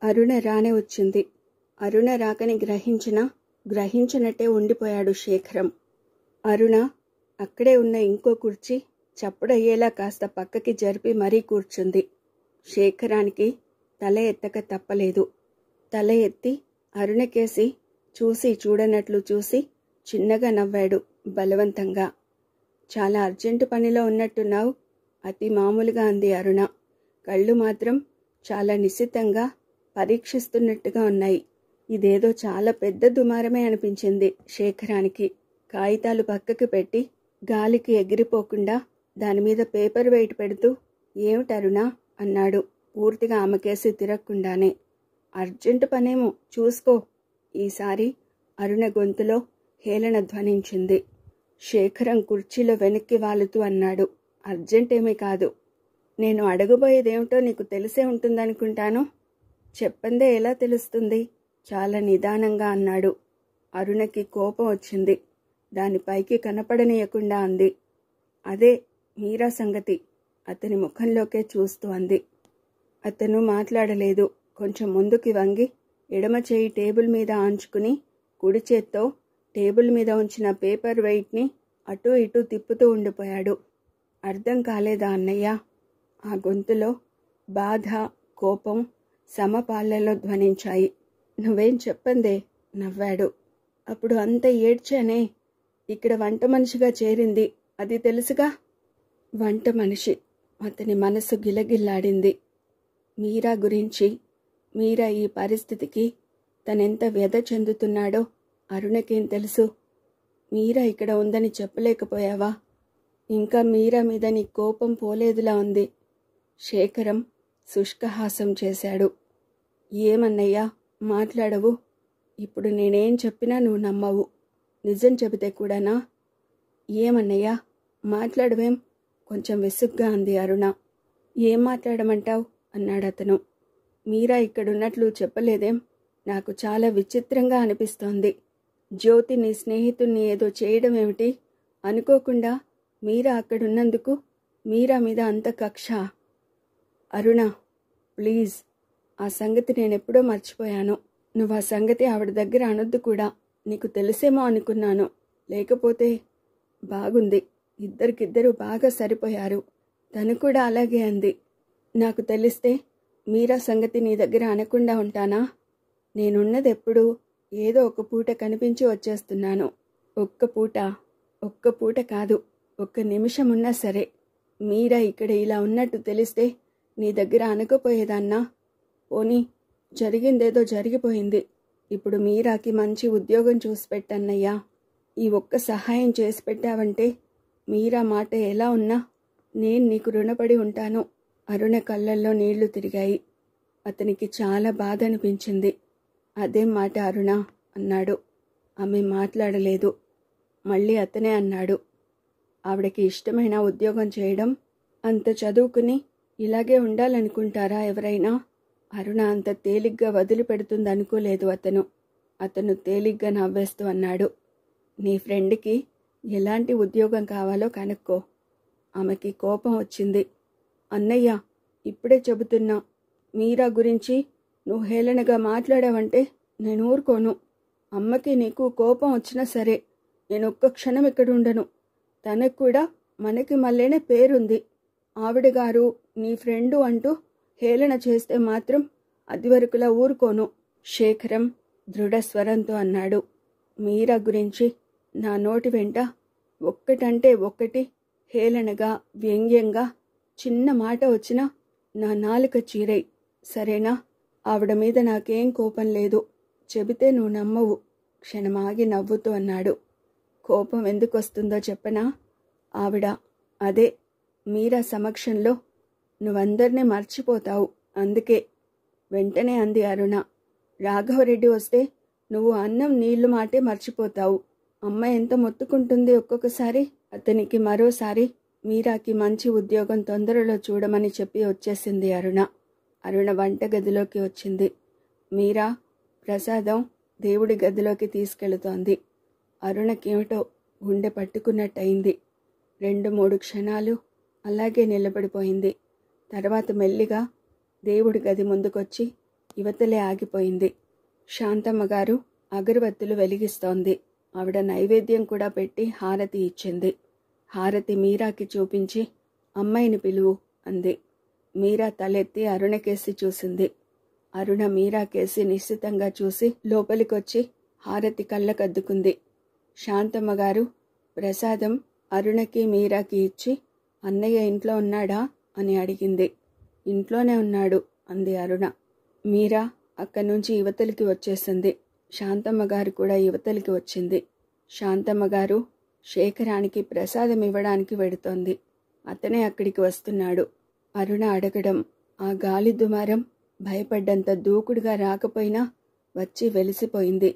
అరుణ రానే వచ్చింది. అరుణ రాకని గ్రహించినట్టే ఉండిపోయాడు శేఖరం. అరుణ అక్కడే ఉన్న ఇంకో కుర్చీ చప్పుడయ్యేలా కాస్త పక్కకి జరిపి మరీ కూర్చుంది. శేఖరానికి తల ఎత్తక తప్పలేదు. తల ఎత్తి అరుణకేసి చూడనట్లు చూసి చిన్నగా నవ్వాడు బలవంతంగా. చాలా అర్జెంటు పనిలో ఉన్నట్టున్నావు, అతి మామూలుగా అంది అరుణ. కళ్ళు మాత్రం చాలా నిశితంగా పరీక్షిస్తున్నట్టుగా ఉన్నాయి. ఇదేదో చాలా పెద్ద దుమారమే అనిపించింది శేఖరానికి. కాగితాలు పక్కకి పెట్టి గాలికి ఎగిరిపోకుండా దానిమీద పేపర్ వెయిట్ పెడుతూ, ఏమిటరుణా అన్నాడు పూర్తిగా ఆమెకేసి తిరగకుండానే. అర్జెంటు పనేమో చూసుకో. ఈసారి అరుణ గొంతులో హేళన ధ్వనించింది. శేఖరం కుర్చీలో వెనక్కి వాలుతూ అన్నాడు, అర్జెంటేమీ కాదు. నేను అడగబోయేదేమిటో నీకు తెలిసే ఉంటుందనుకుంటాను. చెప్పందే ఎలా తెలుస్తుంది? చాలా నిదానంగా అన్నాడు. అరుణకి కోపం వచ్చింది. దానిపైకి కనపడనీయకుండా అంది, అదే మీరా సంగతి. అతని ముఖంలోకే చూస్తూ అంది. అతను మాట్లాడలేదు. కొంచెం ముందుకి వంగి ఎడమ చేయి టేబుల్ మీద ఆంచుకుని కుడి చేత్తో టేబుల్ మీద ఉంచిన పేపర్ వెయిట్ని అటూ ఇటూ తిప్పుతూ ఉండిపోయాడు. అర్థం కాలేదా అన్నయ్య? ఆ గొంతులో బాధ, కోపం సమపాళ్లలో ధ్వనించాయి. నువ్వేం చెప్పందే నవ్వాడు. అప్పుడు అంత ఏడ్చానే. ఇక్కడ వంట మనిషిగా చేరింది, అది తెలుసుగా. వంట మనిషి. అతని మనసు గిలగిల్లాడింది. మీరా గురించి, మీరా ఈ పరిస్థితికి తనెంత వ్యధ చెందుతున్నాడో అరుణకేం తెలుసు? మీరా ఇక్కడ ఉందని చెప్పలేకపోయావా? ఇంకా మీరా మీద నీ కోపం పోలేదులా ఉంది. శేఖరం శుష్కహాసం చేశాడు. ఏమన్నయ్యా మాట్లాడవు? ఇప్పుడు నేనేం చెప్పినా నువ్వు నమ్మవు. నిజం చెబితే కూడానా? ఏమన్నయ్యా మాట్లాడవేం? కొంచెం విసుగ్గా అంది అరుణ. ఏం మాట్లాడమంటావు అన్నాడతను. మీరా ఇక్కడున్నట్లు చెప్పలేదేం? నాకు చాలా విచిత్రంగా అనిపిస్తోంది. జ్యోతి నీ స్నేహితుణ్ణి ఏదో చేయడం ఏమిటి? అనుకోకుండా మీరా అక్కడున్నందుకు మీరా మీద అంత కక్ష? అరుణ ప్లీజ్, ఆ సంగతి నేనెప్పుడో మర్చిపోయాను. నువ్వు ఆ సంగతి ఆవిడ దగ్గర అనొద్దు కూడా. నీకు తెలిసేమో అనుకున్నాను. లేకపోతే బాగుంది. ఇద్దరికిద్దరూ బాగా సరిపోయారు. తను కూడా అలాగే అంది. నాకు తెలిస్తే మీరా సంగతి నీ దగ్గర అనకుండా ఉంటానా? నేనున్నదెప్పుడు ఏదో ఒక పూట కనిపించి వచ్చేస్తున్నాను. ఒక్క పూట కాదు, ఒక్క నిమిషం ఉన్నా సరే. మీరా ఇక్కడ ఇలా ఉన్నట్టు తెలిస్తే నీ దగ్గర అనకపోయేదాన్నా? పోనీ జరిగిందేదో జరిగిపోయింది. ఇప్పుడు మీరాకి మంచి ఉద్యోగం చూసి పెట్టన్నయ్యా. ఈ ఒక్క సహాయం చేసి పెట్టావంటే మీరా మాట ఎలా ఉన్నా నేను నీకు రుణపడి ఉంటాను. అరుణ కళ్ళల్లో నీళ్లు తిరిగాయి. అతనికి చాలా బాధ అనిపించింది. అదేం మాట అరుణ అన్నాడు. ఆమె మాట్లాడలేదు. మళ్ళీ అతనే అన్నాడు, ఆవిడకి ఇష్టమైన ఉద్యోగం చేయడం, అంత చదువుకుని ఇలాగే ఉండాలనుకుంటారా ఎవరైనా? అరుణ అంత తేలిగ్గా వదిలిపెడుతుందనుకోలేదు అతను తేలిగ్గా నవ్వేస్తూ అన్నాడు, నీ ఫ్రెండ్కి ఎలాంటి ఉద్యోగం కావాలో కనుక్కో. ఆమెకి కోపం వచ్చింది. అన్నయ్య ఇప్పుడే చెబుతున్నా, మీరా గురించి నువ్వు హేళనగా మాట్లాడావంటే నేను ఊరుకోను. అమ్మకి నీకు కోపం వచ్చినా సరే నేను ఒక్క క్షణం ఇక్కడ ఉండను. తనకు కూడా మనకి మళ్ళీనే పేరుంది. ఆవిడగారు నీ ఫ్రెండు అంటూ హేళన చేస్తే మాత్రం అది వరకులా ఊరుకోను. శేఖరం దృఢస్వరంతో అన్నాడు. మీరా గురించి నా నోటి వెంట ఒక్కటంటే ఒక్కటి హేళనగా, వ్యంగ్యంగా చిన్న మాట వచ్చినా నా నాలుక చీరై. సరేనా? ఆవిడ మీద నాకేం కోపం లేదు. చెబితే నువ్వు నమ్మవు. క్షణమాగి నవ్వుతూ అన్నాడు. కోపం ఎందుకు వస్తుందో చెప్పనా? ఆవిడ అదే మీరా సమక్షంలో నువ్వందరినీ మర్చిపోతావు, అందుకే. వెంటనే అంది అరుణ. రాఘవరెడ్డి వస్తే నువ్వు అన్నం నీళ్లు మాటే మర్చిపోతావు. అమ్మ ఎంత మొత్తుకుంటుంది ఒక్కొక్కసారి. అతనికి మరోసారి మీరాకి మంచి ఉద్యోగం తొందరలో చూడమని చెప్పి వచ్చేసింది అరుణ వంటగదిలోకి వచ్చింది. మీరా ప్రసాదం దేవుడి గదిలోకి తీసుకెళుతోంది. అరుణకేమిటో గుండె పట్టుకున్నట్టయింది. 2-3 క్షణాలు అలాగే నిలబడిపోయింది. తర్వాత మెల్లిగా దేవుడి గది ముందుకొచ్చి యువతలే ఆగిపోయింది. శాంతమ్మగారు అగరబత్తులు వెలిగిస్తోంది. ఆవిడ నైవేద్యం కూడా పెట్టి హారతి ఇచ్చింది. హారతి మీరాకి చూపించి, అమ్మాయిని పిలువు అంది. మీరా తలెత్తి అరుణకేసి చూసింది. అరుణ మీరాకేసి నిశ్చితంగా చూసి లోపలికొచ్చి హారతి కళ్ళకద్దుకుంది. శాంతమ్మగారు ప్రసాదం అరుణకి మీరాకి ఇచ్చి, అన్నయ్య ఇంట్లో ఉన్నాడా అని అడిగింది. ఇంట్లోనే ఉన్నాడు అంది అరుణ. మీరా అక్కడ్నుంచి యువతలికి వచ్చేసింది. శాంతమ్మగారు కూడా యువతలికి వచ్చింది. శాంతమ్మగారు శేఖరానికి ప్రసాదం ఇవ్వడానికి వెడుతోంది. అతనే అక్కడికి వస్తున్నాడు. అరుణ అడగడం, ఆ గాలి దుమారం భయపడ్డంత దూకుడుగా రాకపోయినా వచ్చి వెలిసిపోయింది.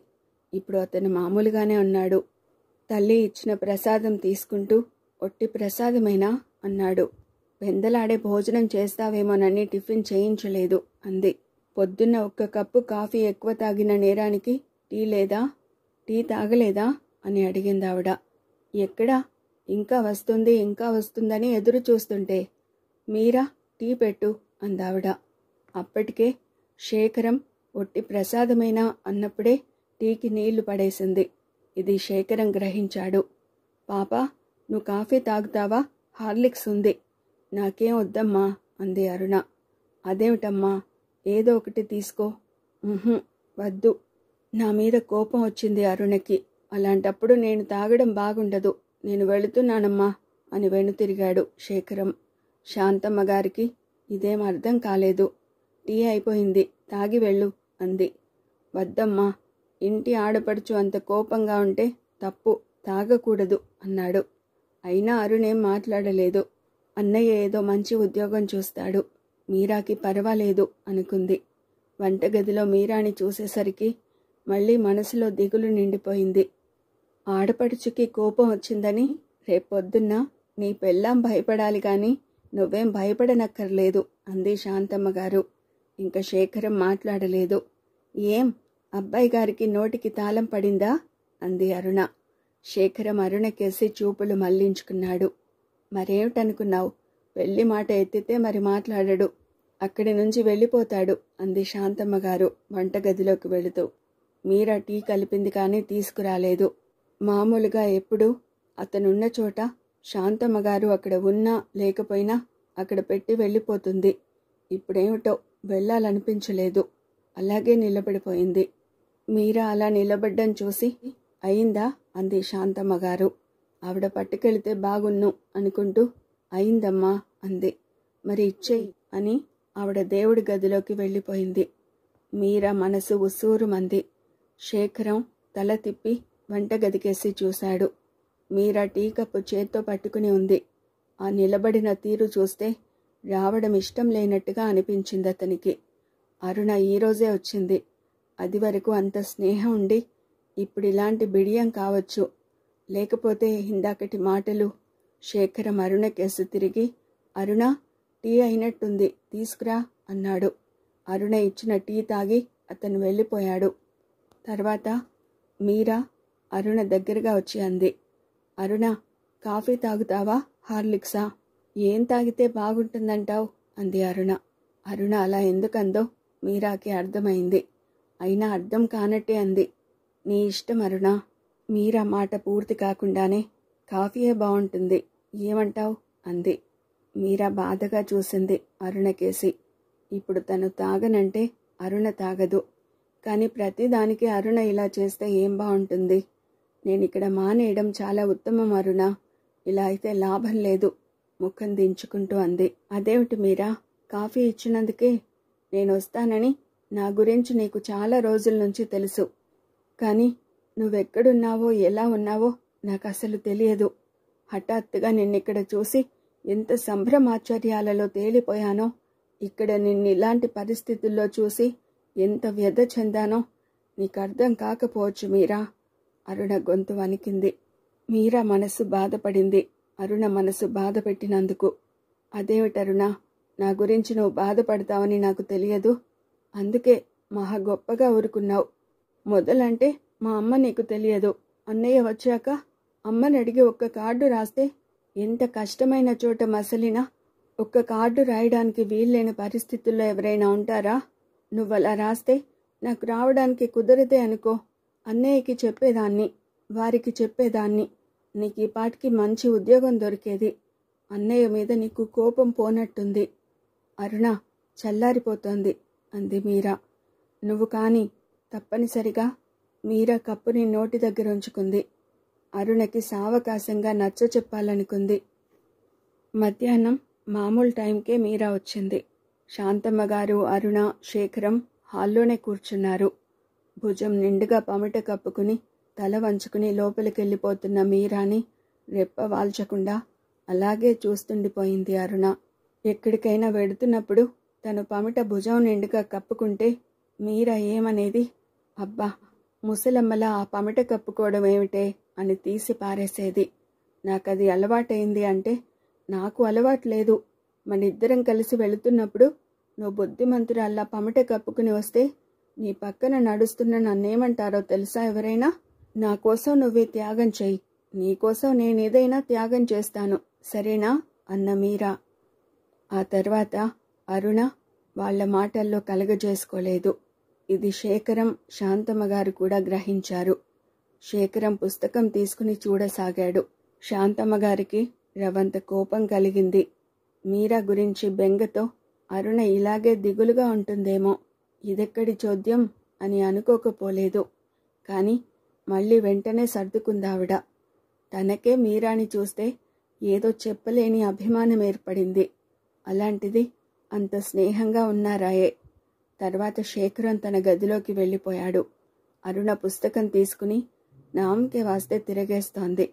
ఇప్పుడు అతను మామూలుగానే ఉన్నాడు. తల్లి ఇచ్చిన ప్రసాదం తీసుకుంటూ, ఒట్టి ప్రసాదమైనా అన్నాడు. వెందలాడే భోజనం చేస్తావేమోనని టిఫిన్ చేయించలేదు అంది. పొద్దున్న 1 కప్పు కాఫీ ఎక్కువ తాగిన నేరానికి టీ లేదా? టీ తాగలేదా అని అడిగింది ఆవిడ. ఎక్కడా? ఇంకా వస్తుంది ఇంకా వస్తుందని ఎదురు చూస్తుంటే. మీరా టీ పెట్టు అందావిడ. అప్పటికే శేఖరం ఒట్టి ప్రసాదమైనా అన్నప్పుడే టీకి నీళ్లు పడేసింది. ఇది శేఖరం గ్రహించాడు. పాపా, నువ్వు కాఫీ తాగుతావా? హార్లిక్స్ ఉంది. నాకేం వద్దమ్మా అంది అరుణ. అదేమిటమ్మా, ఏదో ఒకటి తీసుకో. వద్దు. నా మీద కోపం వచ్చింది అరుణకి. అలాంటప్పుడు నేను తాగడం బాగుండదు. నేను వెళుతున్నానమ్మా అని వెనుతిరిగాడు శేఖరం. శాంతమ్మగారికి ఇదేం అర్థం కాలేదు. టీ అయిపోయింది, తాగి వెళ్ళు అంది. వద్దమ్మా, ఇంటి ఆడపడుచు అంత కోపంగా ఉంటే తప్పు, తాగకూడదు అన్నాడు. అయినా అరుణేం మాట్లాడలేదు. అన్నయ్య ఏదో మంచి ఉద్యోగం చూస్తాడు, మీరాకి పర్వాలేదు అనుకుంది. వంటగదిలో మీరాని చూసేసరికి మళ్ళీ మనసులో దిగులు నిండిపోయింది. ఆడపడుచుకి కోపం వచ్చిందని రేపొద్దున్న నీ పెళ్ళాం భయపడాలి గాని నువ్వేం భయపడనక్కర్లేదు అంది శాంతమ్మగారు. ఇంక శేఖరం మాట్లాడలేదు. ఏం, అబ్బాయి గారికి నోటికి తాళం పడిందా అంది అరుణ. శేఖరం అరుణకేసి చూపులు మళ్లించుకున్నాడు. మరేమిటనుకున్నావు? పెళ్లి మాట ఎత్తితే మరి మాట్లాడడు. అక్కడి నుంచి వెళ్ళిపోతాడు అంది శాంతమ్మగారు వంటగదిలోకి వెళుతూ. మీరా టీ కలిపింది కానీ తీసుకురాలేదు. మామూలుగా ఎప్పుడూ అతనున్న చోట శాంతమ్మగారు అక్కడ ఉన్నా లేకపోయినా అక్కడ పెట్టి వెళ్ళిపోతుంది. ఇప్పుడేమిటో వెళ్ళాలనిపించలేదు. అలాగే నిలబడిపోయింది. మీరా అలా నిలబడ్డం చూసి, అయిందా అంది శాంతమ్మగారు. ఆవిడ పట్టుకెళితే బాగున్ను అనుకుంటూ, అయిందమ్మా అంది. మరి ఇచ్చేయి అని ఆవిడ దేవుడి గదిలోకి వెళ్ళిపోయింది. మీరా మనసు ఉస్సూరుమంది. శేఖరం తల తిప్పి వంటగదికేసి చూశాడు. మీరా టీ కప్పు చేత్తో పట్టుకుని ఉంది. ఆ నిలబడిన తీరు చూస్తే రావడం ఇష్టం లేనట్టుగా అనిపించింది అతనికి. అరుణ ఈరోజే వచ్చింది. అది వరకు అంత స్నేహం ఉండి ఇప్పుడు ఇలాంటి బిడియం కావచ్చు. లేకపోతే ఇందాకటి మాటలు. శేఖరం అరుణకేసి తిరిగి, అరుణ, టీ అయినట్టుంది, తీసుకురా అన్నాడు. అరుణ ఇచ్చిన టీ తాగి అతను వెళ్ళిపోయాడు. తర్వాత మీరా అరుణ దగ్గరగా వచ్చి అంది, అరుణ, కాఫీ తాగుతావా హార్లిక్సా? ఏం తాగితే బాగుంటుందంటావు అంది అరుణ. అరుణ అలా ఎందుకందో మీరాకి అర్థమైంది. అయినా అర్థం కానట్టే అంది, నీ ఇష్టం అరుణ. మీరా మాట పూర్తి కాకుండానే, కాఫీయే బాగుంటుంది, ఏమంటావు అంది. మీరా బాధగా చూసింది అరుణకేసి. ఇప్పుడు తను తాగనంటే అరుణ తాగదు. కానీ ప్రతిదానికి అరుణ ఇలా చేస్తే ఏం బాగుంటుంది? నేనిక్కడ మానేయడం చాలా ఉత్తమం అరుణ. ఇలా అయితే లాభం లేదు ముఖం దించుకుంటూ అంది. అదేమిటి మీరా, కాఫీ ఇచ్చినందుకే? నేను వస్తానని నా గురించి నీకు చాలా రోజుల నుంచి తెలుసు. కానీ నువ్వెక్కడున్నావో ఎలా ఉన్నావో నాకు అసలు తెలియదు. హఠాత్తుగా నిన్నిక్కడ చూసి ఎంత సంభ్రమాశ్చర్యాలలో తేలిపోయానో, ఇక్కడ నిన్నిలాంటి పరిస్థితుల్లో చూసి ఎంత వ్యధ చెందానో నీకు అర్థం కాకపోవచ్చు మీరా. అరుణ గొంతు వణికింది. మీరా మనసు బాధపడింది అరుణ మనసు బాధ పెట్టినందుకు. అదేమిటరుణ, నా గురించి నువ్వు బాధపడతావని నాకు తెలియదు, అందుకే మహా గొప్పగా ఊరుకున్నావు. మొదలంటే మా అమ్మ నీకు తెలియదు. అన్నయ్య వచ్చాక అమ్మని అడిగి 1 కార్డు రాస్తే ఎంత కష్టమైన చోట మసలినా 1 కార్డు రాయడానికి వీల్లేని పరిస్థితుల్లో ఎవరైనా ఉంటారా? నువ్వలా రాస్తే నాకు రావడానికి కుదరదే అనుకో, అన్నయ్యకి చెప్పేదాన్ని, వారికి చెప్పేదాన్ని. నీకు ఈ పాటికి మంచి ఉద్యోగం దొరికేది. అన్నయ్య మీద నీకు కోపం పోనట్టుంది. అరుణ, చల్లారిపోతోంది అంది మీరా. నువ్వు కానీ తప్పనిసరిగా. మీరా కప్పుని నోటి దగ్గర ఉంచుకుంది. అరుణకి సావకాశంగా నచ్చ చెప్పాలనుకుంది. మధ్యాహ్నం మామూలు టైంకే మీరా వచ్చింది. శాంతమ్మగారు, అరుణ, శేఖరం హాల్లోనే కూర్చున్నారు. భుజం నిండుగా పమిట కప్పుకుని తల వంచుకుని లోపలికెళ్ళిపోతున్న మీరాని రెప్ప వాల్చకుండా అలాగే చూస్తుండిపోయింది అరుణ. ఎక్కడికైనా వెడుతున్నప్పుడు తను పమిట భుజం నిండుగా కప్పుకుంటే మీరా ఏమనేది? అబ్బా, ముసలమ్మలా ఆ పమిట కప్పుకోవడం ఏమిటే అని తీసి పారేసేది. నాకది అలవాటైంది అంటే, నాకు అలవాటు లేదు. మనిద్దరం కలిసి వెళుతున్నప్పుడు నువ్వు బుద్ధిమంతురాల్లా పమిట కప్పుకుని వస్తే నీ పక్కన నడుస్తున్న నన్నేమంటారో తెలుసా ఎవరైనా? నా కోసం నువ్వే త్యాగం చెయ్యి, నీకోసం నేనేదైనా త్యాగం చేస్తాను, సరేనా అన్న మీరా. ఆ తర్వాత అరుణ వాళ్ల మాటల్లో కలగజేసుకోలేదు. ఇది శేఖరం, శాంతమ్మగారు కూడా గ్రహించారు. శేఖరం పుస్తకం తీసుకుని చూడసాగాడు. శాంతమ్మగారికి రవంత కోపం కలిగింది. మీరా గురించి బెంగతో అరుణ ఇలాగే దిగులుగా ఉంటుందేమో, ఇదెక్కడి చోద్యం అని అనుకోకపోలేదు. కాని మళ్ళీ వెంటనే సర్దుకుందావిడ. తనకే మీరాని చూస్తే ఏదో చెప్పలేని అభిమానం ఏర్పడింది. అలాంటిది అంత స్నేహంగా ఉన్నారాయే. తర్వాత శేఖరం తన గదిలోకి వెళ్ళిపోయాడు. అరుణ పుస్తకం తీసుకుని నామకే వాస్తే తిరగేస్తోంది.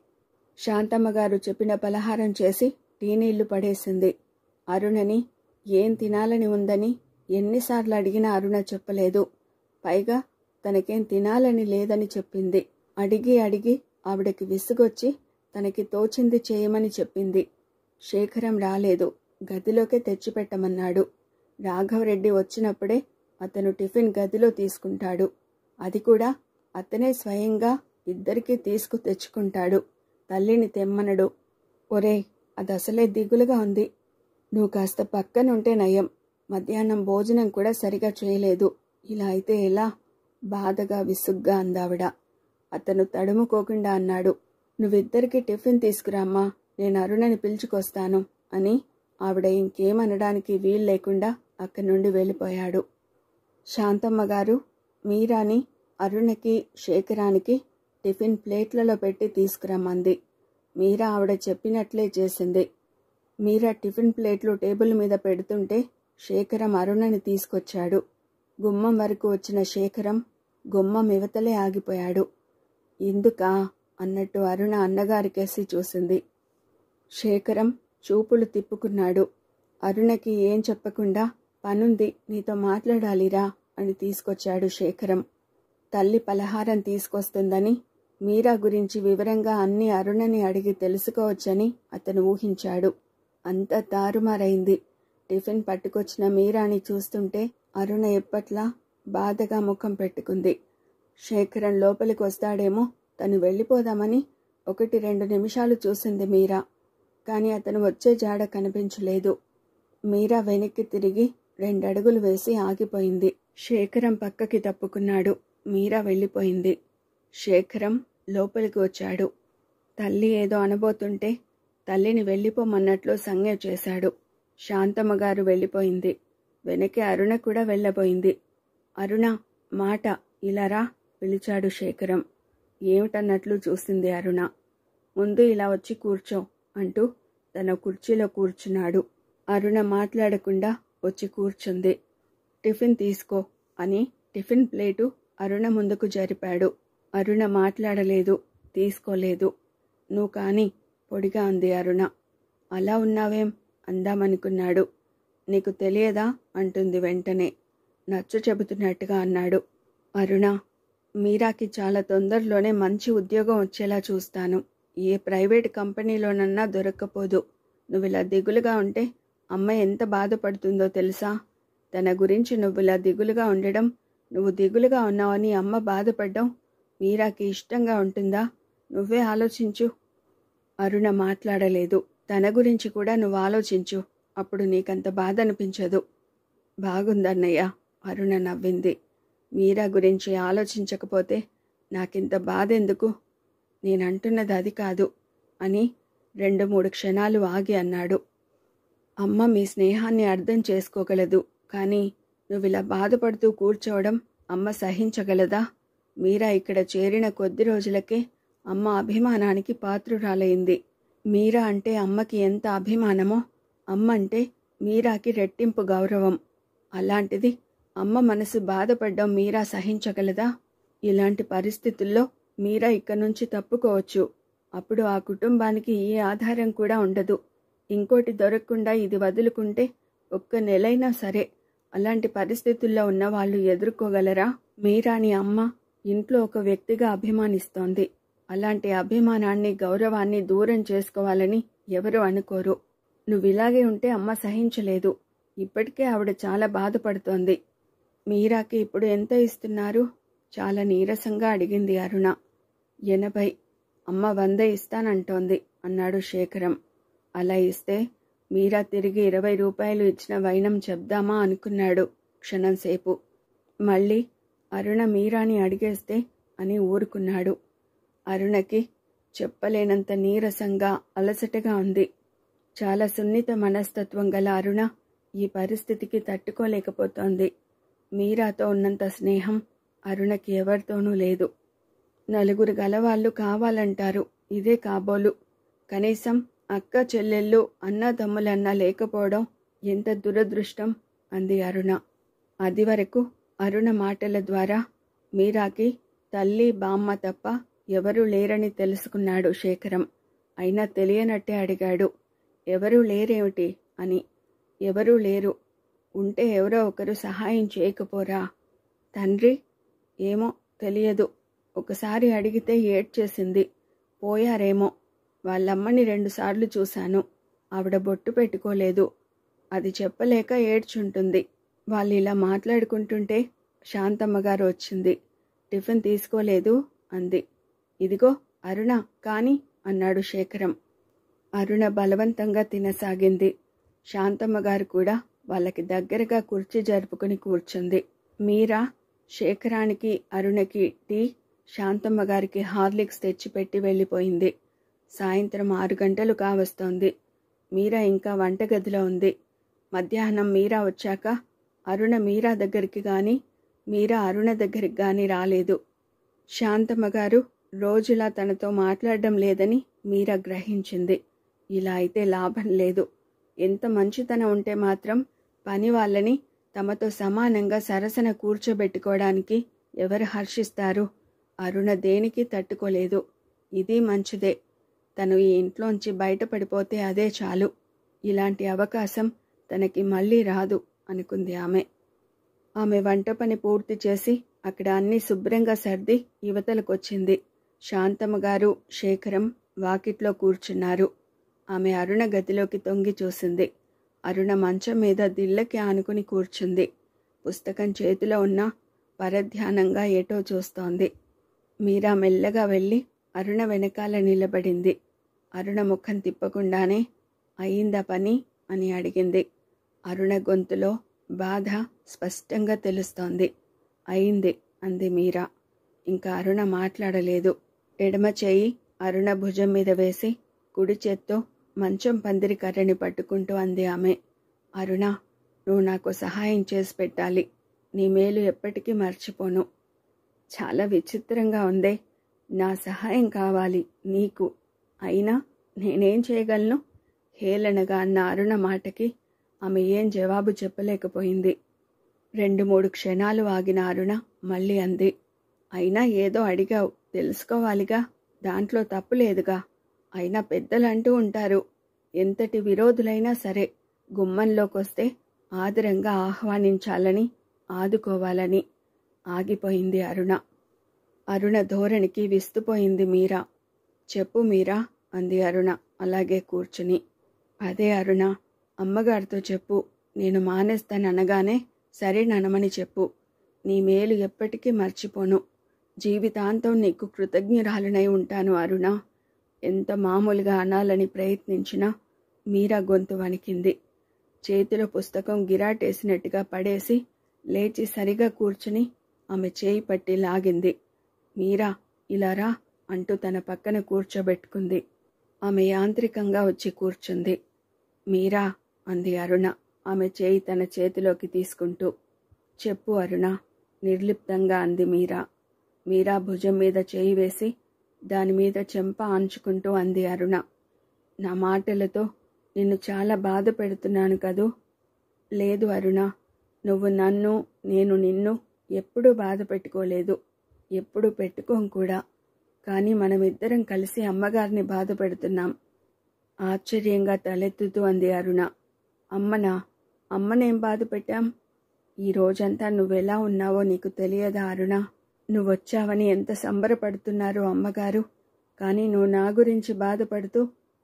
శాంతమ్మగారు చెప్పిన పలహారం చేసి టీనీళ్లు పడేసింది. అరుణని ఏం తినాలని ఉందని ఎన్నిసార్లు అడిగినా అరుణ చెప్పలేదు. పైగా తనకేం తినాలని లేదని చెప్పింది. అడిగి అడిగి ఆవిడకి విసుగొచ్చి తనకి తోచింది చేయమని చెప్పింది. శేఖరం రాలేదు. గదిలోకే తెచ్చిపెట్టమన్నాడు. రాఘవరెడ్డి వచ్చినప్పుడే అతను టిఫిన్ గదిలో తీసుకుంటాడు. అది కూడా అతనే స్వయంగా ఇద్దరికీ తీసుకు తెచ్చుకుంటాడు. తల్లిని తెమ్మనడు. ఒరేయ్, అదసలే దిగులుగా ఉంది. నువ్వు కాస్త పక్కనుంటే నయం. మధ్యాహ్నం భోజనం కూడా సరిగా చేయలేదు. ఇలా అయితే ఎలా? బాధగా విసుగ్గా అందావిడ. అతను తడుముకోకుండా అన్నాడు, నువ్విద్దరికీ టిఫిన్ తీసుకురామ్మా, నేను అరుణని పిలుచుకొస్తాను అని. ఆవిడ ఇంకేమనడానికి వీలు లేకుండా అక్కడి నుండి వెళ్ళిపోయాడు. శాంతమ్మగారు మీరాని అరుణకి, శేఖరానికి టిఫిన్ ప్లేట్లలో పెట్టి తీసుకురమ్మంది. మీరా ఆవిడ చెప్పినట్లే చేసింది. మీరా టిఫిన్ ప్లేట్లు టేబుల్ మీద పెడుతుంటే శేఖరం అరుణని తీసుకొచ్చాడు. గుమ్మం వరకు వచ్చిన శేఖరం గుమ్మం ఇవతలే ఆగిపోయాడు. ఎందుకా అన్నట్టు అరుణ అన్నగారికేసి చూసింది. శేఖరం చూపులు తిప్పుకున్నాడు. అరుణకి ఏం చెప్పకుండా పనుంది, నీతో మాట్లాడాలిరా అని తీసుకొచ్చాడు శేఖరం. తల్లి పలహారం తీసుకొస్తుందని, మీరా గురించి వివరంగా అన్ని అరుణని అడిగి తెలుసుకోవచ్చని అతను ఊహించాడు. అంతా తారుమారైంది. టిఫిన్ పట్టుకొచ్చిన మీరాని చూస్తుంటే అరుణ ఎప్పట్లా బాధగా ముఖం పెట్టుకుంది. శేఖరం లోపలికి వస్తాడేమో తను వెళ్ళిపోదామని 1-2 నిమిషాలు చూసింది మీరా. కాని అతను వచ్చే జాడ కనిపించలేదు. మీరా వెనక్కి తిరిగి 2 అడుగులు వేసి ఆగిపోయింది. శేఖరం పక్కకి తప్పుకున్నాడు. మీరా వెళ్ళిపోయింది. శేఖరం లోపలికి వచ్చాడు. తల్లి ఏదో అనబోతుంటే తల్లిని వెళ్ళిపోమన్నట్లు సంజ్ఞ చేశాడు. శాంతమ్మగారు వెళ్ళిపోయింది. వెనకే అరుణ కూడా వెళ్ళబోయింది. అరుణ, మాట ఇలా రా పిలిచాడు శేఖరం. ఏమిటన్నట్లు చూసింది అరుణ. ముందు ఇలా వచ్చి కూర్చో అంటూ తన కుర్చీలో కూర్చున్నాడు. అరుణ మాట్లాడకుండా వచ్చి కూర్చుంది. టిఫిన్ తీసుకో అని టిఫిన్ ప్లేటు అరుణ ముందుకు జరిపాడు. అరుణ మాట్లాడలేదు, తీసుకోలేదు. నువ్వు కాని పొడిగా అంది అరుణ. అలా ఉన్నావేం అందామనుకున్నాడు. నీకు తెలియదా అంటుంది వెంటనే. నచ్చ చెబుతున్నట్టుగా అన్నాడు. అరుణ, మీరాకి చాలా తొందరలోనే మంచి ఉద్యోగం వచ్చేలా చూస్తాను. ఏ ప్రైవేట్ కంపెనీలోనన్నా దొరక్కపోదు. నువ్విలా దిగులుగా ఉంటే అమ్మ ఎంత బాధపడుతుందో తెలుసా? తన గురించి నువ్విలా దిగులుగా ఉండడం, నువ్వు దిగులుగా ఉన్నావని అమ్మ బాధపడ్డం మీరాకి ఇష్టంగా ఉంటుందా? నువ్వే ఆలోచించు. అరుణ మాట్లాడలేదు. తన గురించి కూడా నువ్వు ఆలోచించు, అప్పుడు నీకంత బాధ అనిపించదు. బాగుందన్నయ్య, అరుణ నవ్వింది. మీరా గురించి ఆలోచించకపోతే నాకింత బాధెందుకు? నేనంటున్నది అది కాదు అని 2-3 క్షణాలు ఆగి అన్నాడు. అమ్మ మీ స్నేహాన్ని అర్థం చేసుకోగలదు, కానీ నువ్విలా బాధపడుతూ కూర్చోవడం అమ్మ సహించగలదా? మీరా ఇక్కడ చేరిన కొద్ది రోజులకే అమ్మ అభిమానానికి పాత్రురాలైంది. మీరా అంటే అమ్మకి ఎంత అభిమానమో అమ్మ అంటే మీరాకి రెట్టింపు గౌరవం. అలాంటిది అమ్మ మనసు బాధపడ్డం మీరా సహించగలదా? ఇలాంటి పరిస్థితుల్లో మీరా ఇక్కడి నుంచి తప్పుకోవచ్చు. అప్పుడు ఆ కుటుంబానికి ఏ ఆధారం కూడా ఉండదు. ఇంకోటి దొరకకుండా ఇది వదులుకుంటే ఒక్క నెలైనా సరే అలాంటి పరిస్థితుల్లో ఉన్న వాళ్ళు ఎదుర్కోగలరా? మీరాని అమ్మ ఇంట్లో ఒక వ్యక్తిగా అభిమానిస్తోంది. అలాంటి అభిమానాన్ని, గౌరవాన్ని దూరం చేసుకోవాలని ఎవరు అనుకోరు. నువ్విలాగే ఉంటే అమ్మ సహించలేదు. ఇప్పటికే ఆవిడ చాలా బాధపడుతోంది. మీరాకి ఇప్పుడు ఎంత ఇస్తున్నారు? చాలా నీరసంగా అడిగింది అరుణ. 80. అమ్మ 100 ఇస్తానంటోంది అన్నాడు శేఖరం. అలా ఇస్తే మీరా తిరిగి 20 రూపాయలు ఇచ్చిన వైనం చెప్దామా అనుకున్నాడు క్షణంసేపు. మళ్ళీ అరుణ మీరాని అడిగేస్తే అని ఊరుకున్నాడు. అరుణకి చెప్పలేనంత నీరసంగా, అలసటగా ఉంది. చాలా సున్నిత మనస్తత్వం గల అరుణ ఈ పరిస్థితికి తట్టుకోలేకపోతోంది. మీరాతో ఉన్నంత స్నేహం అరుణకి ఎవరితోనూ లేదు. నలుగురు గలవాళ్ళు కావాలంటారు, ఇదే కాబోలు. కనీసం అక్క చెల్లెళ్ళు, అన్నదమ్ములన్నా లేకపోవడం ఎంత దురదృష్టం అంది అరుణ. అది వరకు అరుణ మాటల ద్వారా మీరాకి తల్లి, బామ్మ తప్ప ఎవరూ లేరని తెలుసుకున్నాడు శేఖరం. అయినా తెలియనట్టే అడిగాడు, ఎవరూ లేరేమిటి అని. ఎవరూ లేరు. ఉంటే ఎవరో ఒకరు సహాయం చేయకపోరా? తండ్రి? ఏమో తెలియదు. ఒకసారి అడిగితే ఏడ్చేసింది. పోయారేమో. వాళ్ళమ్మని 2 సార్లు చూశాను. ఆవిడ బొట్టు పెట్టుకోలేదు. అది చెప్పలేక ఏడ్చుంటుంది. వాళ్ళు ఇలా మాట్లాడుకుంటుంటే శాంతమ్మగారు వచ్చింది. టిఫిన్ తీసుకోలేదు అంది. ఇదిగో అరుణ కాని అన్నాడు శేఖరం. అరుణ బలవంతంగా తినసాగింది. శాంతమ్మగారు కూడా వాళ్ళకి దగ్గరగా కుర్చీ జరుపుకుని కూర్చుంది. మీరా శేఖరానికి, అరుణకి టీ, శాంతమ్మగారికి హార్లిక్స్ తెచ్చిపెట్టి వెళ్ళిపోయింది. సాయంత్రం 6 గంటలు కావస్తోంది. మీరా ఇంకా వంటగదిలో ఉంది. మధ్యాహ్నం మీరా వచ్చాక అరుణ మీరా దగ్గరికి గాని, మీరా అరుణ దగ్గరికి గాని రాలేదు. శాంతమ్మగారు రోజులా తనతో మాట్లాడడం లేదని మీరా గ్రహించింది. ఇలా అయితే లాభం లేదు. ఎంత మంచితనం ఉంటే మాత్రం పని వాళ్ళని తమతో సమానంగా సరసన కూర్చోబెట్టుకోవడానికి ఎవరు హర్షిస్తారు? అరుణ దేనికి తట్టుకోలేదు. ఇది మంచిదే. తను ఈ ఇంట్లోంచి బయటపడిపోతే అదే చాలు. ఇలాంటి అవకాశం తనకి మళ్ళీ రాదు అనుకుంది ఆమె. ఆమె వంట పని పూర్తి చేసి అక్కడ అన్నీ శుభ్రంగా సర్ది యువతలకొచ్చింది. శాంతమ్మగారు, శేఖరం వాకిట్లో కూర్చున్నారు. ఆమె అరుణ గదిలోకి తొంగి చూసింది. అరుణ మంచం మీద దిళ్ళకి ఆనుకుని కూర్చుంది. పుస్తకం చేతిలో ఉన్న పరధ్యానంగా ఏటో చూస్తోంది. మీరా మెల్లగా వెళ్ళి అరుణ వెనకాల నిలబడింది. అరుణ ముఖం తిప్పకుండానే అయిందా పని అని అడిగింది. అరుణ గొంతులో బాధ స్పష్టంగా తెలుస్తోంది. అయింది అంది మీరా. ఇంకా అరుణ మాట్లాడలేదు. ఎడమ చేయి అరుణ భుజం మీద వేసి కుడి చేత్తో మంచం పందిరి కర్రని పట్టుకుంటూ అంది ఆమె. అరుణ, నువ్వు నాకు సహాయం చేసి పెట్టాలి. నీ మేలు ఎప్పటికీ మర్చిపోను. చాలా విచిత్రంగా ఉందే. నా సహాయం కావాలి నీకు. అయినా నేనేం చేయగలను? హేళనగా అన్న అరుణ మాటకి ఆమె ఏం జవాబు చెప్పలేకపోయింది. 2-3 క్షణాలు ఆగిన అరుణ మళ్ళీ అంది. అయినా ఏదో అడిగావు, తెలుసుకోవాలిగా. దాంట్లో తప్పులేదుగా. అయినా పెద్దలంటూ ఉంటారు, ఎంతటి విరోధులైనా సరే గుమ్మంలోకొస్తే ఆదరంగా ఆహ్వానించాలని, ఆదుకోవాలని. ఆగిపోయింది అరుణ. అరుణ ధోరణికి విస్తుపోయింది మీరా. చెప్పు మీరా అంది అరుణ అలాగే కూర్చుని. అదే అరుణ, అమ్మగారితో చెప్పు. నేను మానేస్తాననగానే సరేననమని చెప్పు. నీ మేలు ఎప్పటికీ మర్చిపోను. జీవితాంతం నీకు కృతజ్ఞురాలనై ఉంటాను అరుణ. ఎంత మామూలుగా అనాలని ప్రయత్నించినా మీరా గొంతు వణికింది. చేతిలో పుస్తకం గిరాటేసినట్టుగా పడేసి లేచి సరిగా కూర్చుని ఆమె చేయి పట్టి లాగింది. మీరా, ఇలా రా అంటూ తన పక్కన కూర్చోబెట్టుకుంది. ఆమె యాంత్రికంగా వచ్చి కూర్చుంది. మీరా అంది అరుణ ఆమె చేయి తన చేతిలోకి తీసుకుంటూ. చెప్పు అరుణ, నిర్లిప్తంగా అంది మీరా. మీరా భుజం మీద చేయి వేసి దానిమీద చెంప ఆంచుకుంటూ అంది అరుణ. నా మాటలతో నిన్ను చాలా బాధ పెడుతున్నాను కదూ? లేదు అరుణ, నువ్వు నన్ను, నేను నిన్ను ఎప్పుడూ బాధ పెట్టుకోలేదు, ఎప్పుడూ పెట్టుకోం కూడా. కానీ మనమిద్దరం కలిసి అమ్మగారిని బాధ పెడుతున్నాం. ఆశ్చర్యంగా తలెత్తుతూ అంది అరుణ. అమ్మనా? అమ్మనేం బాధ పెట్టాం? ఈ రోజంతా నువ్వెలా ఉన్నావో నీకు తెలియదా అరుణ? నువ్వొచ్చావని ఎంత సంబరపడుతున్నారో అమ్మగారు. కానీ నువ్వు నా గురించి బాధపడుతూ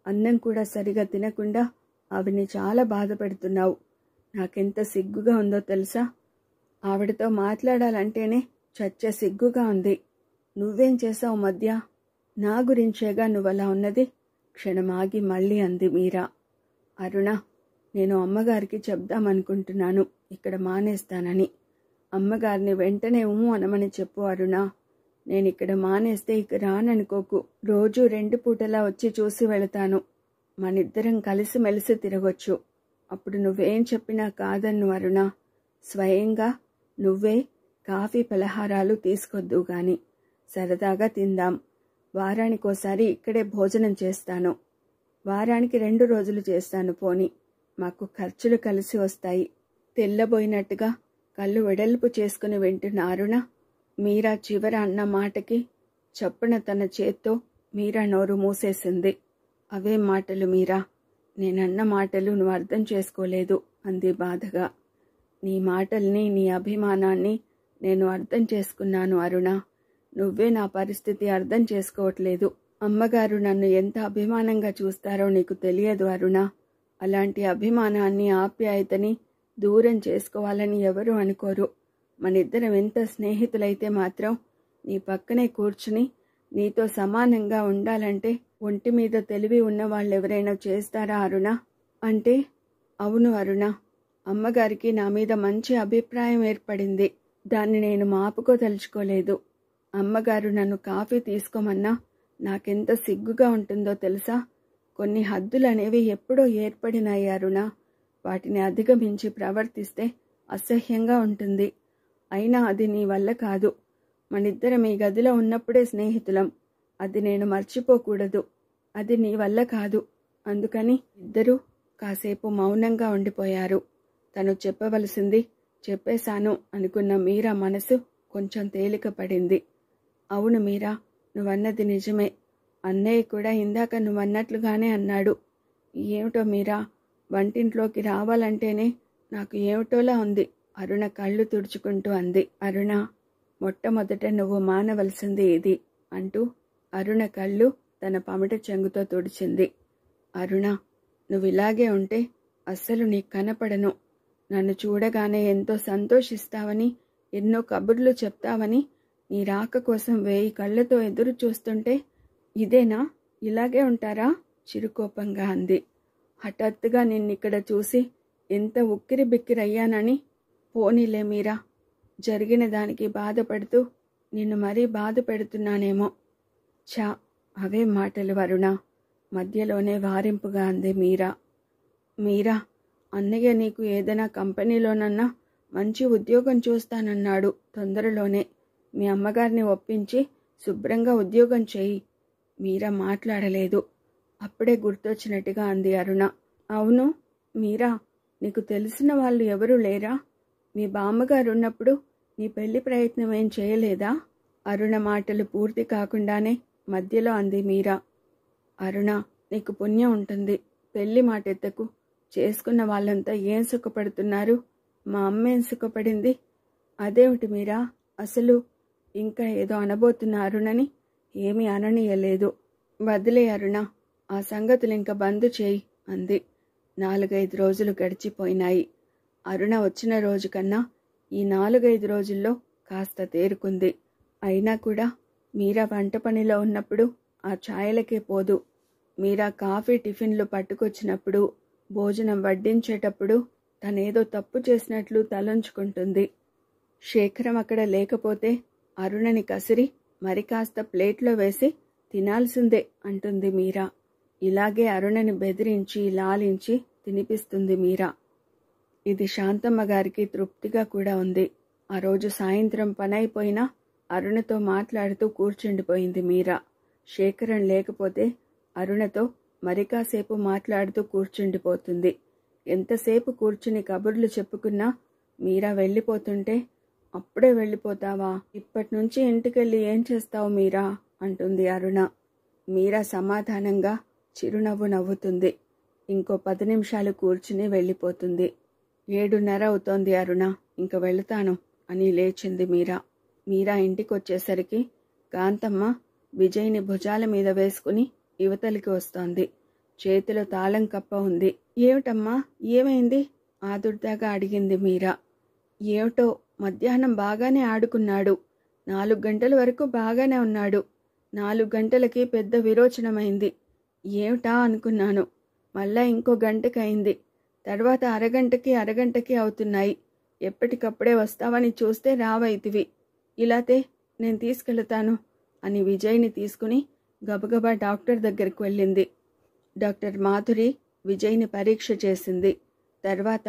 అన్నం కూడా సరిగా తినకుండా ఆవిడ్ని చాలా బాధ పెడుతున్నావు. నాకెంత సిగ్గుగా ఉందో తెలుసా? ఆవిడతో మాట్లాడాలంటేనే చచ్చే సిగ్గుగా ఉంది. నువ్వేం చేసావు మధ్య? నా గురించేగా నువ్వలా ఉన్నది. క్షణమాగి మళ్ళీ అంది మీరా. అరుణ, నేను అమ్మగారికి చెప్దామనుకుంటున్నాను ఇక్కడ మానేస్తానని. అమ్మగారిని వెంటనే అనమని చెప్పు అరుణ. నేనిక్కడ మానేస్తే ఇక రాననుకోకు. రోజు 2 పూటలా వచ్చి చూసి వెళతాను. మనిద్దరం కలిసిమెలిసి తిరగొచ్చు. అప్పుడు నువ్వేం చెప్పినా కాదన్ను అరుణ. స్వయంగా నువ్వే కాఫీ పలహారాలు తీసుకొద్దు గాని సరదాగా తిందాం. వారానికోసారి ఇక్కడే భోజనం చేస్తాను. వారానికి 2 రోజులు చేస్తాను పోని. మాకు ఖర్చులు కలిసి వస్తాయి. తెల్లబోయినట్టుగా కళ్ళు వెడల్పు చేసుకుని వింటున్న అరుణ మీరా చివర అన్న మాటకి చప్పున తన చేత్తో మీరా నోరు మూసేసింది. అవే మాటలు మీరా, నేనన్న మాటలు నువ్వు అర్థం చేసుకోలేదు అంది బాధగా. నీ మాటల్ని, నీ అభిమానాన్ని నేను అర్థం చేసుకున్నాను అరుణ. నువ్వే నా పరిస్థితి అర్థం చేసుకోవట్లేదు. అమ్మగారు నన్ను ఎంత అభిమానంగా చూస్తారో నీకు తెలియదు అరుణ. అలాంటి అభిమానాన్ని, ఆప్యాయతని దూరం చేసుకోవాలని ఎవరూ అనుకోరు. మనిద్దరం ఎంత స్నేహితులైతే మాత్రం నీ పక్కనే కూర్చుని నీతో సమానంగా ఉండాలంటే ఒంటి మీద తెలివి ఉన్న వాళ్ళెవరైనా చేస్తారా అరుణ? అంటే అవును అరుణ, అమ్మగారికి నా మీద మంచి అభిప్రాయం ఏర్పడింది. దాన్ని నేను మాపుకోదలుచుకోలేదు. అమ్మగారు నన్ను కాఫీ తీసుకోమన్నా నాకెంత సిగ్గుగా ఉంటుందో తెలుసా? కొన్ని హద్దులనేవి ఎప్పుడో ఏర్పడినాయి అరుణ. వాటిని అధిగమించి ప్రవర్తిస్తే అసహ్యంగా ఉంటుంది. అయినా అది నీ వల్ల కాదు. మనిద్దరం ఈ గదిలో ఉన్నప్పుడే స్నేహితులం. అది నేను మర్చిపోకూడదు. అది నీ వల్ల కాదు. అందుకని ఇద్దరూ కాసేపు మౌనంగా ఉండిపోయారు. తను చెప్పవలసింది చెప్పేశాను అనుకున్న మీరా మనసు కొంచెం తేలిక పడింది. అవును మీరా, నువ్వన్నది నిజమే. అన్నయ్య కూడా ఇందాక నువ్వన్నట్లుగానే అన్నాడు. ఏమిటో మీరా, వంటింట్లోకి రావాలంటేనే నాకు ఏమిటోలా ఉంది. అరుణ కళ్ళు తుడుచుకుంటూ అంది. అరుణ, మొట్టమొదట నువ్వు మానవలసింది ఇది అంటూ అరుణ కళ్ళు తన పమిట చెంగుతో తుడిచింది. అరుణ, నువ్విలాగే ఉంటే అస్సలు నీకు కనపడను. నన్ను చూడగానే ఎంతో సంతోషిస్తావని, ఎన్నో కబుర్లు చెప్తావని, నీ రాక కోసం 1000 కళ్ళతో ఎదురు చూస్తుంటే ఇదేనా? ఇలాగే ఉంటారా? చిరుకోపంగా అంది. హఠాత్తుగా నిన్నిక్కడ చూసి ఎంత ఉక్కిరి బిక్కిరయ్యానని. పోనీలే మీరా, జరిగిన దానికి బాధపడుతూ నిన్ను మరీ బాధ పెడుతున్నానేమో. ఛా, అవే మాటలు వరుణ, మధ్యలోనే వారింపుగా అంది మీరా. మీరా, అన్నయ్య నీకు ఏదైనా కంపెనీలోనన్నా మంచి ఉద్యోగం చూస్తానన్నాడు తొందరలోనే. మీ అమ్మగారిని ఒప్పించి శుభ్రంగా ఉద్యోగం చేయి. మీరా మాట్లాడలేదు. అప్పుడే గుర్తొచ్చినట్టుగా అంది అరుణ. అవును మీరా, నీకు తెలిసిన వాళ్ళు ఎవరూ లేరా? మీ బామ్మగారున్నప్పుడు నీ పెళ్లి ప్రయత్నం ఏం చేయలేదా? అరుణ మాటలు పూర్తి కాకుండానే మధ్యలో అంది మీరా. అరుణ, నీకు పుణ్యం ఉంటుంది. పెళ్లి మాట ఎత్తకు. చేసుకున్న వాళ్ళంతా ఏం సుఖపడుతున్నారు? మా అమ్మేం సుఖపడింది? అదేమిటి మీరా, అసలు ఇంకా ఏదో అనబోతున్న అరుణని ఏమీ అననీయలేదు. వదిలే అరుణ, ఆ సంగతులు ఇంకా బంద్ చేయి అంది. 4-5 రోజులు గడిచిపోయినాయి. అరుణ వచ్చిన రోజు కన్నా ఈ 4-5 రోజుల్లో కాస్త తేరుకుంది. అయినా కూడా మీరా వంట పనిలో ఉన్నప్పుడు ఆ ఛాయలకే పోదు. మీరా కాఫీ టిఫిన్లు పట్టుకొచ్చినప్పుడు, భోజనం వడ్డించేటప్పుడు తనేదో తప్పు చేసినట్లు తలంచుకుంటుంది. శేఖరం అక్కడ లేకపోతే అరుణని కసిరి మరి కాస్త ప్లేట్లో వేసి తినాల్సిందే అంటుంది మీరా. ఇలాగే అరుణని బెదిరించి లాలించి తినిపిస్తుంది మీరా. ఇది శాంతమ్మ గారికి తృప్తిగా కూడా ఉంది. ఆ రోజు సాయంత్రం పనైపోయినా అరుణతో మాట్లాడుతూ కూర్చుండిపోయింది మీరా. శేఖరం లేకపోతే అరుణతో మరి కాసేపు మాట్లాడుతూ కూర్చుండిపోతుంది. ఎంతసేపు కూర్చుని కబుర్లు చెప్పుకున్నా మీరా వెళ్ళిపోతుంటే, అప్పుడే వెళ్ళిపోతావా, ఇప్పటినుంచి ఇంటికెళ్ళి ఏం చేస్తావు మీరా అంటుంది అరుణ. మీరా సమాధానంగా చిరునవ్వు నవ్వుతుంది. ఇంకో 10 నిమిషాలు కూర్చుని వెళ్ళిపోతుంది. 7:30 అవుతోంది అరుణ, ఇంక వెళతాను అని లేచింది మీరా. మీరా ఇంటికొచ్చేసరికి కాంతమ్మ విజయ్ని భుజాల మీద వేసుకుని యువతలికి వస్తోంది. చేతిలో తాళం కప్ప ఉంది. ఏమిటమ్మా, ఏమైంది ఆదుర్దాగా అడిగింది మీరా. ఏమిటో, మధ్యాహ్నం బాగానే ఆడుకున్నాడు. 4 గంటల వరకు బాగానే ఉన్నాడు. 4 గంటలకి పెద్ద విరోచనమైంది. ఏమిటా అనుకున్నాను. మళ్ళా ఇంకో గంటకయింది. తర్వాత అరగంటకి అవుతున్నాయి. ఎప్పటికప్పుడే వస్తావని చూస్తే రావైతివి. ఇలాతే నేను తీసుకెళతాను అని విజయ్ని తీసుకుని గబగబా డాక్టర్ దగ్గరికి వెళ్ళింది. డాక్టర్ మాధురి విజయ్ని పరీక్ష చేసింది. తర్వాత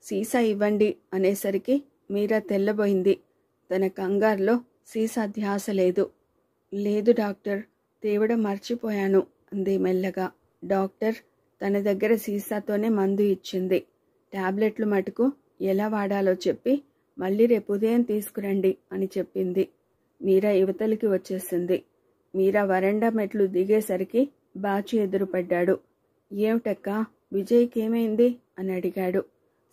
సీసా ఇవ్వండి అనేసరికి మీరా తెల్లబోయింది. తన కంగారులో సీసా ధ్యాస లేదు. లేదు డాక్టర్, తేవడం మర్చిపోయాను అంది మెల్లగా. డాక్టర్ తన దగ్గర సీసాతోనే మందు ఇచ్చింది. టాబ్లెట్లు మటుకు ఎలా వాడాలో చెప్పి మళ్ళీ రేపు ఉదయం తీసుకురండి అని చెప్పింది. మీరా యువతలికి వచ్చేసింది. మీరా వరండా మెట్లు దిగేసరికి బాచి ఎదురుపడ్డాడు. ఏమిటక్కా, విజయ్కేమైంది అని అడిగాడు.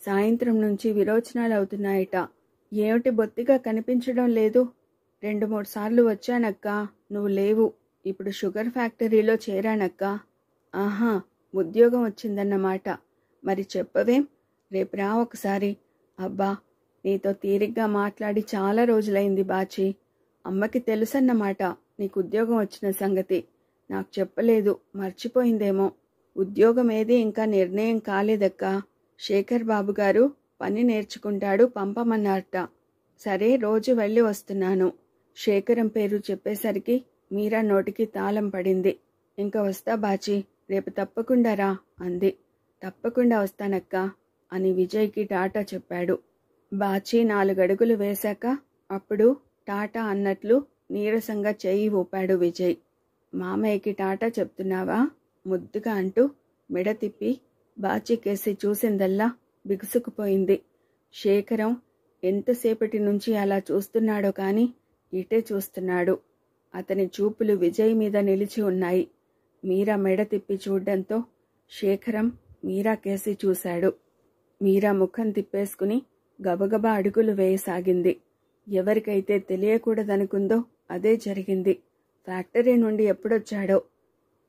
సాయంత్రం నుంచి విరోచనాలు అవుతున్నాయట. ఏమిటి బొత్తిగా కనిపించడం లేదు? 2-3 సార్లు వచ్చానక్కా, నువ్వు లేవు. ఇప్పుడు షుగర్ ఫ్యాక్టరీలో చేరానక్కా. ఆహా, ఉద్యోగం వచ్చిందన్నమాట. మరి చెప్పవేం? రేపు రా ఒకసారి. అబ్బా, నీతో తీరిగ్గా మాట్లాడి చాలా రోజులైంది బాచి. అమ్మకి తెలుసన్నమాట నీకు ఉద్యోగం వచ్చిన సంగతి. నాకు చెప్పలేదు, మర్చిపోయిందేమో. ఉద్యోగం ఏది ఇంకా నిర్ణయం కాలేదక్కా. శేఖర్ బాబు గారు పని నేర్చుకుంటాడు, పంపమన్నారట. సరే, రోజు వెళ్ళి వస్తున్నాను. శేఖరం పేరు చెప్పేసరికి మీరా నోటికి తాళం పడింది. ఇంక వస్తా బాచి, రేపు తప్పకుండా రా అంది. తప్పకుండా వస్తానక్కా అని విజయ్కి టాటా చెప్పాడు. బాచి 4 అడుగులు వేశాక అప్పుడు టాటా అన్నట్లు నీరసంగా చెయ్యి ఊపాడు విజయ్. మామయ్యకి టాటా చెప్తున్నావా ముద్దుగా అంటూ మెడ తిప్పి బాచీకేసి చూసిందల్లా బిగుసుకుపోయింది. శేఖరం ఎంతసేపటి నుంచి అలా చూస్తున్నాడో కాని ఇటే చూస్తున్నాడు. అతని చూపులు విజయ్ మీద నిలిచి ఉన్నాయి. మీరా మెడ తిప్పి చూడ్డంతో శేఖరం మీరా కేసి చూశాడు. మీరా ముఖం తిప్పేసుకుని గబగబా అడుగులు వేయసాగింది. ఎవరికైతే తెలియకూడదనుకుందో అదే జరిగింది. ఫ్యాక్టరీ నుండి ఎప్పుడొచ్చాడో.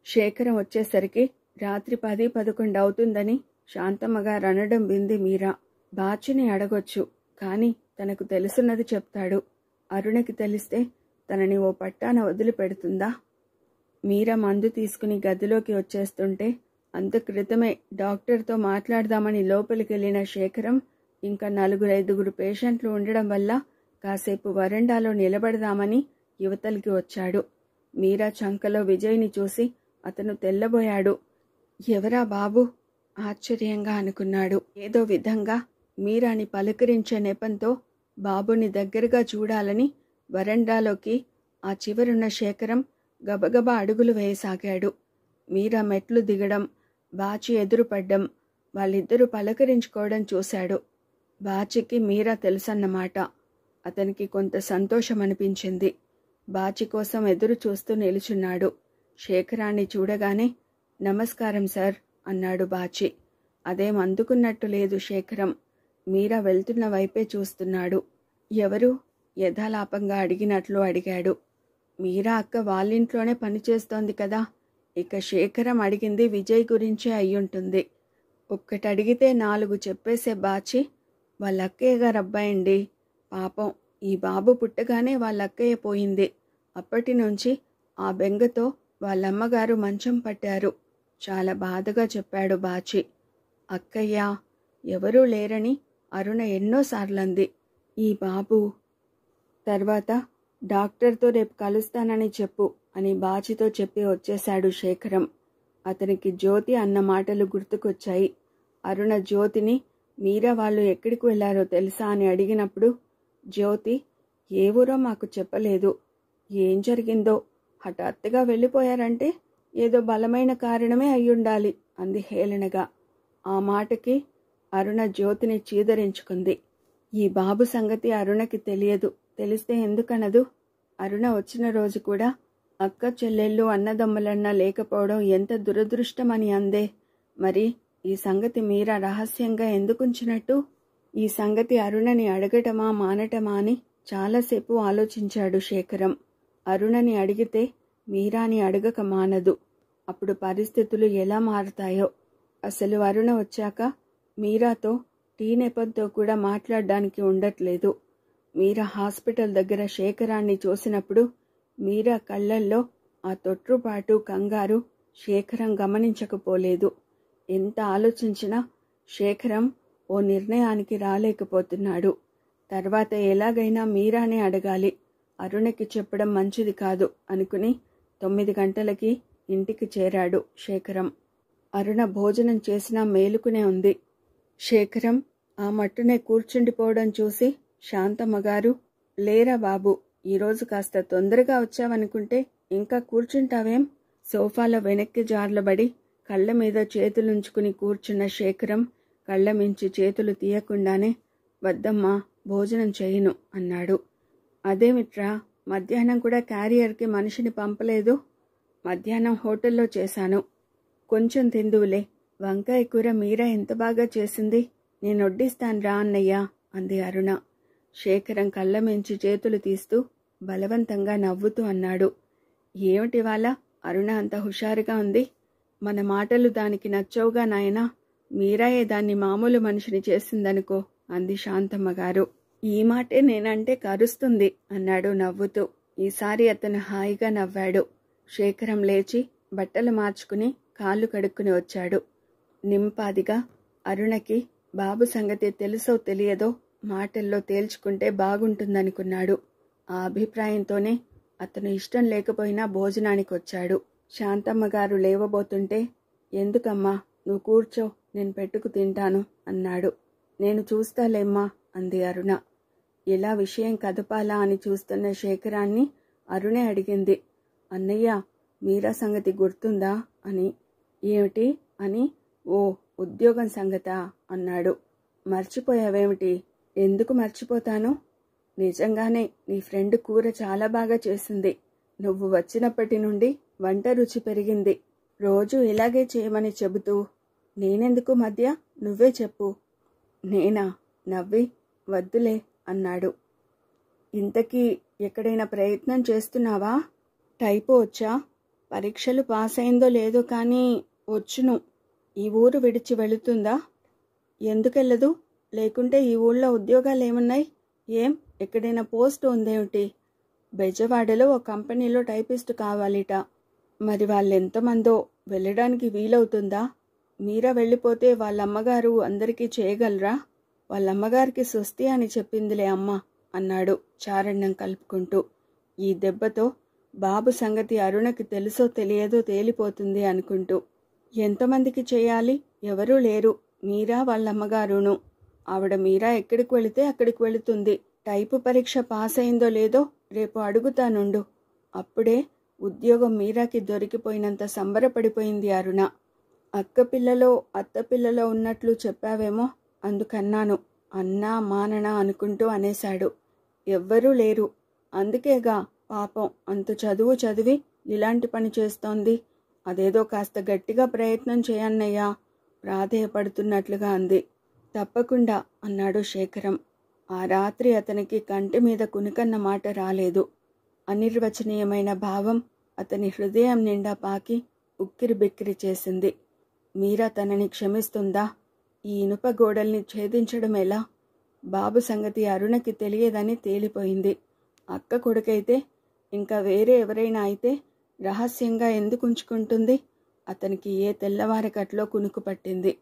శేఖరం వచ్చేసరికి రాత్రి 10-11 అవుతుందని శాంతమ్మగారు అనడం వింది మీరా. బాచిని అడగొచ్చు, కాని తనకు తెలుసున్నది చెప్తాడు. అరుణకి తెలిస్తే తనని ఓ పట్టాన వదిలిపెడుతుందా? మీరా మందు తీసుకుని గదిలోకి వచ్చేస్తుంటే అంత క్రితమే డాక్టర్తో మాట్లాడదామని లోపలికెళ్లిన శేఖరం ఇంకా 4-5 పేషెంట్లు ఉండడం వల్ల కాసేపు వరండాలో నిలబడదామని యువతలికి వచ్చాడు. మీరా చంకలో విజయ్ని చూసి అతను తెల్లబోయాడు. ఎవరా బాబు ఆశ్చర్యంగా అనుకున్నాడు. ఏదో విధంగా మీరాని పలకరించే నెపంతో బాబుని దగ్గరగా చూడాలని వరండాలోకి ఆ చివరున్న శేఖరం గబగబా అడుగులు వేయసాగాడు. మీరా మెట్లు దిగడం, బాచి ఎదురుపడ్డం, వాళ్ళిద్దరూ పలకరించుకోవడం చూశాడు. బాచికి మీరా తెలుసన్నమాట. అతనికి కొంత సంతోషం అనిపించింది. బాచి కోసం ఎదురు చూస్తూ నిలుచున్నాడు. శేఖరాన్ని చూడగానే నమస్కారం సార్ అన్నాడు బాచి. అదేం అందుకున్నట్టు లేదు శేఖరం. మీరా వెళ్తున్న వైపే చూస్తున్నాడు. ఎవరు యథాలాపంగా అడిగినట్లు అడిగాడు. మీరా అక్క వాళ్ళింట్లోనే పనిచేస్తోంది కదా. ఇక శేఖరం అడిగింది విజయ్ గురించే అయ్యుంటుంది. ఒక్కటడిగితే 4 చెప్పేసే బాచి వాళ్ళక్కయ్య గారు అబ్బాయండి. పాపం ఈ బాబు పుట్టగానే వాళ్ళక్కయ్య పోయింది. అప్పటి నుంచి ఆ బెంగతో వాళ్ళమ్మగారు మంచం పట్టారు. చాలా బాధగా చెప్పాడు బాచి. అక్కయ్య ఎవరూ లేరని అరుణ ఎన్నోసార్లంది. ఈ బాబు తర్వాత డాక్టర్తో రేపు కలుస్తానని చెప్పు అని బాచితో చెప్పి వచ్చేశాడు శేఖరం. అతనికి జ్యోతి అన్న మాటలు గుర్తుకొచ్చాయి. అరుణ జ్యోతిని మీరా వాళ్ళు ఎక్కడికి వెళ్లారో తెలుసా అని అడిగినప్పుడు జ్యోతి ఏ ఊరో మాకు చెప్పలేదు, ఏం జరిగిందో హఠాత్తుగా వెళ్ళిపోయారంటే ఏదో బలమైన కారణమే అయ్యుండాలి అంది హేళనగా. ఆ మాటకి అరుణ జ్యోతిని చీదరించుకుంది. ఈ బాబు సంగతి అరుణకి తెలియదు, తెలిస్తే ఎందుకనదు? అరుణ వచ్చిన రోజు కూడా అక్క చెల్లెళ్ళు అన్నదమ్ములన్నా లేకపోవడం ఎంత దురదృష్టమని అందే. మరి ఈ సంగతి మీరా రహస్యంగా ఎందుకుంచినట్టు? ఈ సంగతి అరుణని అడగటమా మానటమా అని చాలాసేపు ఆలోచించాడు శేఖరం. అరుణని అడిగితే మీరాని అడగక మానదు. అప్పుడు పరిస్థితులు ఎలా మారుతాయో. అసలు అరుణ వచ్చాక మీరాతో టీ నెపంతో కూడా మాట్లాడడానికి ఉండట్లేదు. మీరా హాస్పిటల్ దగ్గర శేఖరాన్ని చూసినప్పుడు మీరా కళ్ళల్లో ఆ తొట్రుపాటు కంగారు శేఖరం గమనించకపోలేదు. ఎంత ఆలోచించినా శేఖరం ఓ నిర్ణయానికి రాలేకపోతున్నాడు. తర్వాత ఎలాగైనా మీరానే అడగాలి, అరుణకి చెప్పడం మంచిది కాదు అనుకుని 9 గంటలకి ఇంటికి చేరాడు శేఖరం. అరుణ భోజనం చేసినా మేలుకునే ఉంది. శేఖరం ఆ మట్టునే కూర్చుండిపోవడం చూసి శాంతమ్మగారు, లేరా బాబు, ఈరోజు కాస్త తొందరగా వచ్చావనుకుంటే ఇంకా కూర్చుంటావేం? సోఫాలో వెనక్కి జార్లబడి కళ్ళ మీద చేతులుంచుకుని కూర్చున్న శేఖరం కళ్ళ మించి చేతులు తీయకుండానే వద్దమ్మా, భోజనం చేయను అన్నాడు. అదేమిట్రా, మధ్యాహ్నం కూడా క్యారియర్కి మనిషిని పంపలేదు? మధ్యాహ్నం హోటల్లో చేశాను, కొంచెం తిందువులే. వంకాయ కూర మీరా ఎంత బాగా చేసింది, నేను వడ్డిస్తానురా అన్నయ్యా అంది అరుణ. శేఖరం కళ్ళ మించి చేతులు తీస్తూ బలవంతంగా నవ్వుతూ అన్నాడు. ఏమిటివాళ అరుణ అంత హుషారుగా ఉంది? మన మాటలు దానికి నచ్చవుగా నాయనా, మీరాయే దాన్ని మామూలు మనిషిని చేసిందనుకో అంది శాంతమ్మగారు. ఈ మాటే నేనంటే కరుస్తుంది అన్నాడు నవ్వుతూ. ఈసారి అతను హాయిగా నవ్వాడు. శేఖరం లేచి బట్టలు మార్చుకుని కాళ్ళు కడుక్కుని వచ్చాడు. నింపాదిగా అరుణకి బాబు సంగతి తెలుసో తెలియదో మాటల్లో తేల్చుకుంటే బాగుంటుందనుకున్నాడు. ఆ అభిప్రాయంతోనే అతను ఇష్టం లేకపోయినా భోజనానికి వచ్చాడు. శాంతమ్మగారు లేవబోతుంటే, ఎందుకమ్మా, నువ్వు కూర్చో, నేను పెట్టుకు తింటాను అన్నాడు. నేను చూస్తాలేమ్మా అంది అరుణ. ఎలా విషయం కదపాలా అని చూస్తున్న శేఖరాన్ని అరుణే అడిగింది. అన్నయ్య, మీరా సంగతి గుర్తుందా అని. ఏమిటి అని. ఓ, ఉద్యోగం సంగతా అన్నాడు. మర్చిపోయావేమిటి? ఎందుకు మర్చిపోతాను? నిజంగానే నీ ఫ్రెండ్ కూర చాలా బాగా చేసింది. నువ్వు వచ్చినప్పటి నుండి వంట రుచి పెరిగింది. రోజు ఇలాగే చేయమని చెబుతూ. నేనెందుకు మధ్య, నువ్వే చెప్పు. నేనా? నవ్వి వద్దులే అన్నాడు. ఇంతకీ ఎక్కడైనా ప్రయత్నం చేస్తున్నావా? టైపు వచ్చా? పరీక్షలు పాస్ అయిందో లేదో కానీ వచ్చును. ఈ ఊరు విడిచి వెళుతుందా? ఎందుకెళ్ళదు? లేకుంటే ఈ ఊళ్ళో ఉద్యోగాలేమున్నాయి? ఏం, ఎక్కడైనా పోస్ట్ ఉందేమిటి? బెజవాడలో ఓ కంపెనీలో టైపిస్ట్ కావాలిట. మరి వాళ్ళెంతమందో, వెళ్ళడానికి వీలవుతుందా? మీరా వెళ్ళిపోతే వాళ్ళమ్మగారు అందరికీ చేయగలరా? వాళ్ళమ్మగారికి స్వస్తి అని చెప్పిందిలే అమ్మ అన్నాడు చారణ్యం కలుపుకుంటూ. ఈ దెబ్బతో బాబు సంగతి అరుణకి తెలుసో తెలియదో తేలిపోతుంది అనుకుంటూ. ఎంతమందికి చేయాలి? ఎవరూ లేరు, మీరా వాళ్ళమ్మగారును. ఆవిడ మీరా ఎక్కడికి వెళితే అక్కడికి వెళుతుంది. టైపు పరీక్ష పాస్ అయిందో లేదో రేపు అడుగుతానుండు. అప్పుడే ఉద్యోగం మీరాకి దొరికిపోయినంత సంబరపడిపోయింది అరుణ. అక్కపిల్లలో అత్తపిల్లలో ఉన్నట్లు చెప్పావేమో, అందుకన్నాను. అన్నా మాననా అనుకుంటూ అనేశాడు. ఎవ్వరూ లేరు, అందుకేగా పాపం అంత చదువు చదివి ఇలాంటి పని చేస్తోంది. అదేదో కాస్త గట్టిగా ప్రయత్నం చేయన్నయ్యా, ప్రాధేయపడుతున్నట్లుగా అంది. తప్పకుండా అన్నాడు శేఖరం. ఆ రాత్రి అతనికి కంటి మీద కునుకన్న మాట రాలేదు. అనిర్వచనీయమైన భావం అతని హృదయం నిండా పాకి ఉక్కిరి బిక్కిరి చేసింది. మీరా తనని క్షమిస్తుందా? ఈ ఇనుప గోడల్ని ఛేదించడం ఎలా? బాబు సంగతి అరుణకి తెలియదని తేలిపోయింది. అక్క కొడుకైతే, ఇంకా వేరే ఎవరైనా అయితే రహస్యంగా ఎందుకు ఉంచుకుంటుంది? అతనికి ఏ తెల్లవారకట్లో కునుకు పట్టింది.